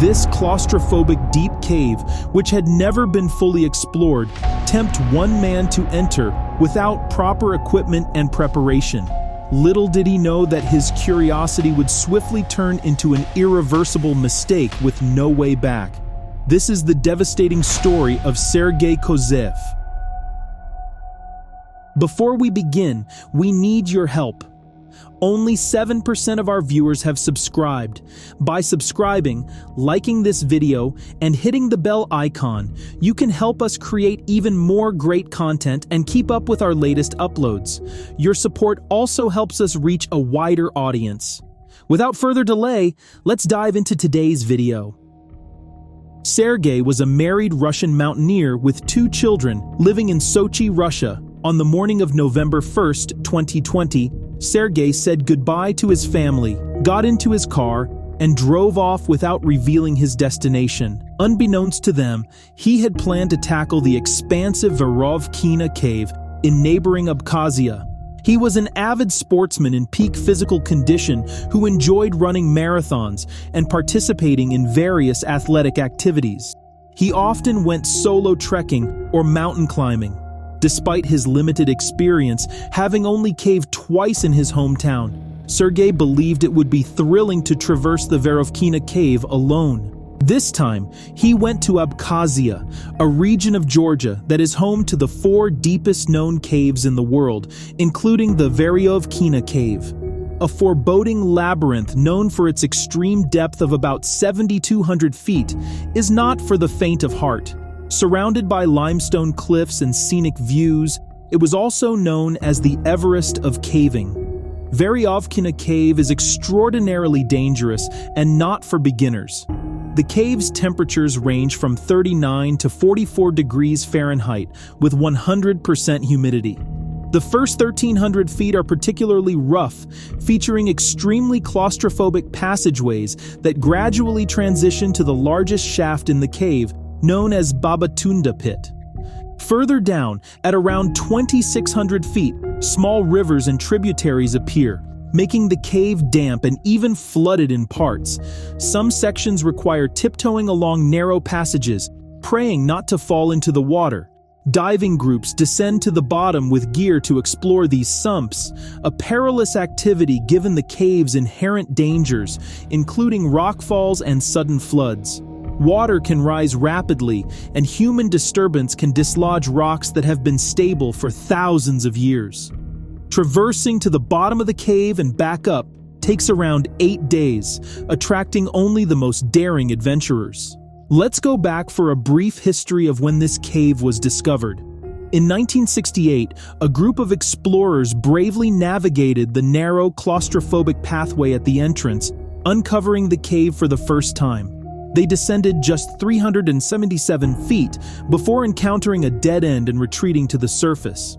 This claustrophobic deep cave, which had never been fully explored, tempted one man to enter without proper equipment and preparation. Little did he know that his curiosity would swiftly turn into an irreversible mistake with no way back. This is the devastating story of Sergei Kozev. Before we begin, we need your help. Only 7% of our viewers have subscribed. By subscribing, liking this video, and hitting the bell icon, you can help us create even more great content and keep up with our latest uploads. Your support also helps us reach a wider audience. Without further delay, let's dive into today's video. Sergei was a married Russian mountaineer with 2 children living in Sochi, Russia. On the morning of November 1st, 2020, Sergei said goodbye to his family, got into his car, and drove off without revealing his destination. Unbeknownst to them, he had planned to tackle the expansive Veryovkina Cave in neighboring Abkhazia. He was an avid sportsman in peak physical condition who enjoyed running marathons and participating in various athletic activities. He often went solo trekking or mountain climbing. Despite his limited experience, having only caved twice in his hometown, Sergei believed it would be thrilling to traverse the Veryovkina Cave alone. This time, he went to Abkhazia, a region of Georgia that is home to the 4 deepest known caves in the world, including the Veryovkina Cave. A foreboding labyrinth known for its extreme depth of about 7,200 feet is not for the faint of heart. Surrounded by limestone cliffs and scenic views, it was also known as the Everest of caving. Veryovkina Cave is extraordinarily dangerous and not for beginners. The cave's temperatures range from 39 to 44 degrees Fahrenheit with 100% humidity. The first 1,300 feet are particularly rough, featuring extremely claustrophobic passageways that gradually transition to the largest shaft in the cave, known as Babatunda Pit. Further down, at around 2,600 feet, small rivers and tributaries appear, making the cave damp and even flooded in parts. Some sections require tiptoeing along narrow passages, praying not to fall into the water. Diving groups descend to the bottom with gear to explore these sumps, a perilous activity given the cave's inherent dangers, including rockfalls and sudden floods. Water can rise rapidly, and human disturbance can dislodge rocks that have been stable for thousands of years. Traversing to the bottom of the cave and back up takes around 8 days, attracting only the most daring adventurers. Let's go back for a brief history of when this cave was discovered. In 1968, a group of explorers bravely navigated the narrow, claustrophobic pathway at the entrance, uncovering the cave for the first time. They descended just 377 feet before encountering a dead end and retreating to the surface.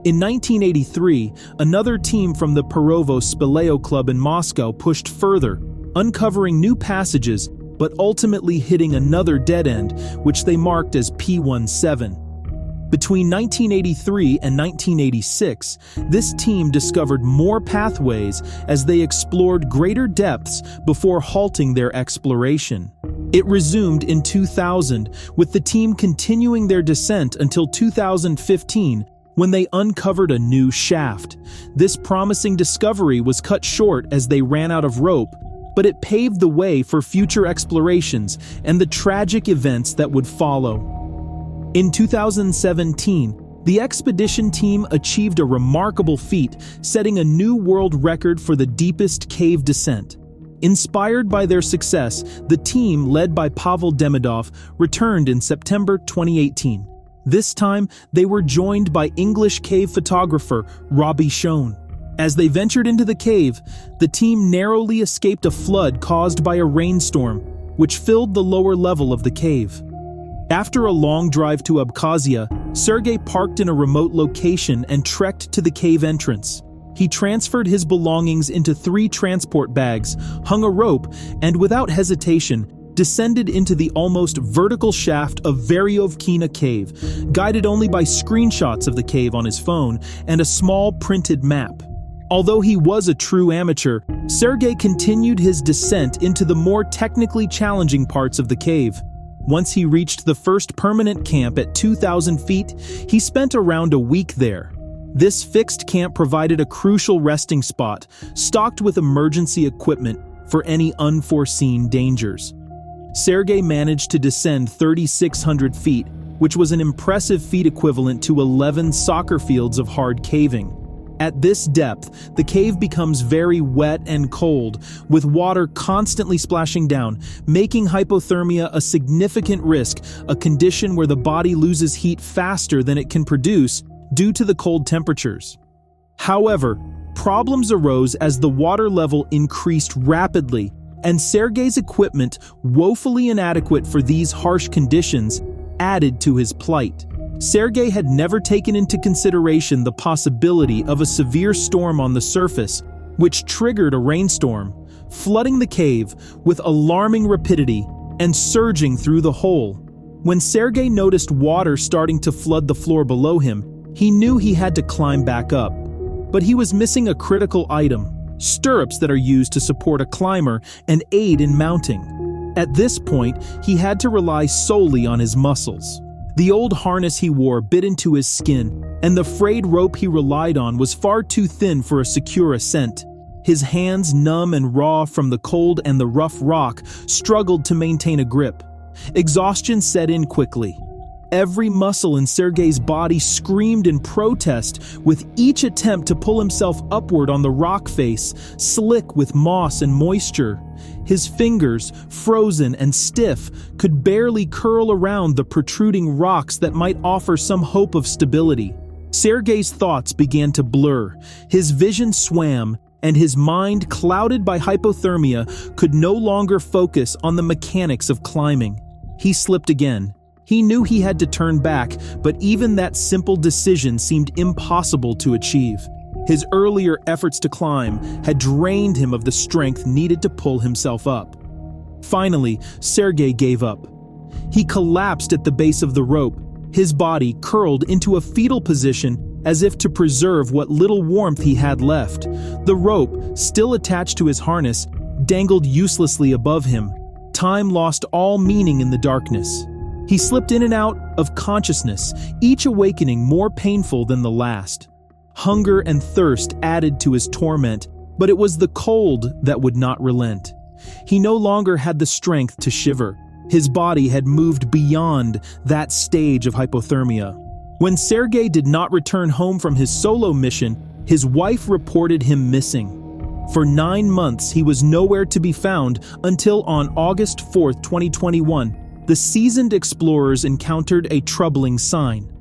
In 1983, another team from the Perovo Speleo Club in Moscow pushed further, uncovering new passages, but ultimately hitting another dead end, which they marked as P17. Between 1983 and 1986, this team discovered more pathways as they explored greater depths before halting their exploration. It resumed in 2000, with the team continuing their descent until 2015, when they uncovered a new shaft. This promising discovery was cut short as they ran out of rope, but it paved the way for future explorations and the tragic events that would follow. In 2017, the expedition team achieved a remarkable feat, setting a new world record for the deepest cave descent. Inspired by their success, the team, led by Pavel Demidov, returned in September 2018. This time, they were joined by English cave photographer Robbie Schoen. As they ventured into the cave, the team narrowly escaped a flood caused by a rainstorm, which filled the lower level of the cave. After a long drive to Abkhazia, Sergei parked in a remote location and trekked to the cave entrance. He transferred his belongings into 3 transport bags, hung a rope, and without hesitation, descended into the almost vertical shaft of Veryovkina Cave, guided only by screenshots of the cave on his phone and a small printed map. Although he was a true amateur, Sergei continued his descent into the more technically challenging parts of the cave. Once he reached the first permanent camp at 2,000 feet, he spent around a week there. This fixed camp provided a crucial resting spot, stocked with emergency equipment for any unforeseen dangers. Sergei managed to descend 3,600 feet, which was an impressive feat equivalent to 11 soccer fields of hard caving. At this depth, the cave becomes very wet and cold, with water constantly splashing down, making hypothermia a significant risk, a condition where the body loses heat faster than it can produce due to the cold temperatures. However, problems arose as the water level increased rapidly, and Sergei's equipment, woefully inadequate for these harsh conditions, added to his plight. Sergei had never taken into consideration the possibility of a severe storm on the surface, which triggered a rainstorm, flooding the cave with alarming rapidity and surging through the hole. When Sergei noticed water starting to flood the floor below him, he knew he had to climb back up. But he was missing a critical item: stirrups that are used to support a climber and aid in mounting. At this point, he had to rely solely on his muscles. The old harness he wore bit into his skin, and the frayed rope he relied on was far too thin for a secure ascent. His hands, numb and raw from the cold and the rough rock, struggled to maintain a grip. Exhaustion set in quickly. Every muscle in Sergei's body screamed in protest with each attempt to pull himself upward on the rock face, slick with moss and moisture. His fingers, frozen and stiff, could barely curl around the protruding rocks that might offer some hope of stability. Sergei's thoughts began to blur. His vision swam, and his mind, clouded by hypothermia, could no longer focus on the mechanics of climbing. He slipped again. He knew he had to turn back, but even that simple decision seemed impossible to achieve. His earlier efforts to climb had drained him of the strength needed to pull himself up. Finally, Sergei gave up. He collapsed at the base of the rope, his body curled into a fetal position as if to preserve what little warmth he had left. The rope, still attached to his harness, dangled uselessly above him. Time lost all meaning in the darkness. He slipped in and out of consciousness, each awakening more painful than the last. Hunger and thirst added to his torment, but it was the cold that would not relent. He no longer had the strength to shiver. His body had moved beyond that stage of hypothermia. When Sergei did not return home from his solo mission, his wife reported him missing. For 9 months, he was nowhere to be found until on August 4, 2021, the seasoned explorers encountered a troubling sign: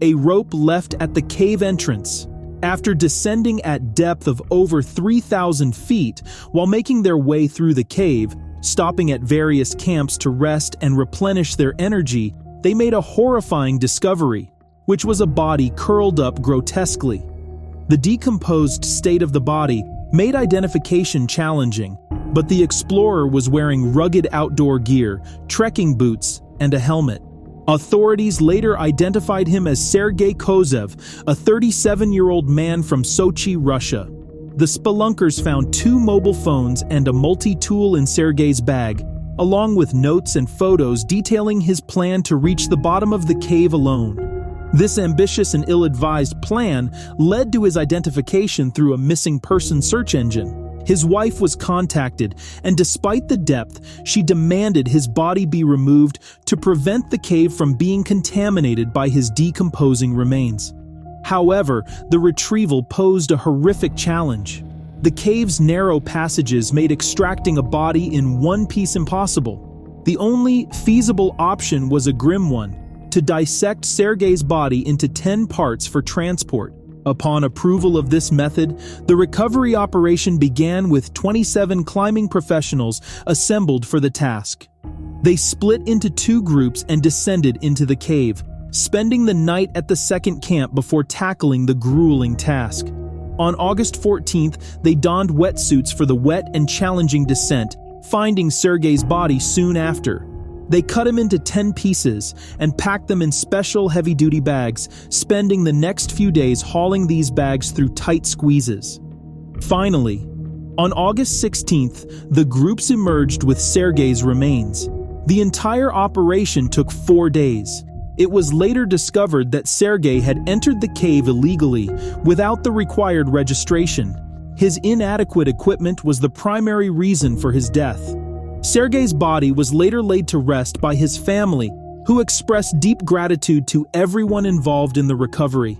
a rope left at the cave entrance. After descending at depth of over 3,000 feet while making their way through the cave, stopping at various camps to rest and replenish their energy, they made a horrifying discovery, which was a body curled up grotesquely. The decomposed state of the body made identification challenging, but the explorer was wearing rugged outdoor gear, trekking boots, and a helmet. Authorities later identified him as Sergei Kozev, a 37-year-old man from Sochi, Russia. The spelunkers found 2 mobile phones and a multi-tool in Sergei's bag, along with notes and photos detailing his plan to reach the bottom of the cave alone. This ambitious and ill-advised plan led to his identification through a missing person search engine. His wife was contacted, and despite the depth, she demanded his body be removed to prevent the cave from being contaminated by his decomposing remains. However, the retrieval posed a horrific challenge. The cave's narrow passages made extracting a body in one piece impossible. The only feasible option was a grim one: to dissect Sergei's body into 10 parts for transport. Upon approval of this method, the recovery operation began with 27 climbing professionals assembled for the task. They split into 2 groups and descended into the cave, spending the night at the second camp before tackling the grueling task. On August 14th, they donned wetsuits for the wet and challenging descent, finding Sergei's body soon after. They cut him into 10 pieces and packed them in special heavy-duty bags, spending the next few days hauling these bags through tight squeezes. Finally, on August 16th, the groups emerged with Sergei's remains. The entire operation took 4 days. It was later discovered that Sergei had entered the cave illegally, without the required registration. His inadequate equipment was the primary reason for his death. Sergei's body was later laid to rest by his family, who expressed deep gratitude to everyone involved in the recovery.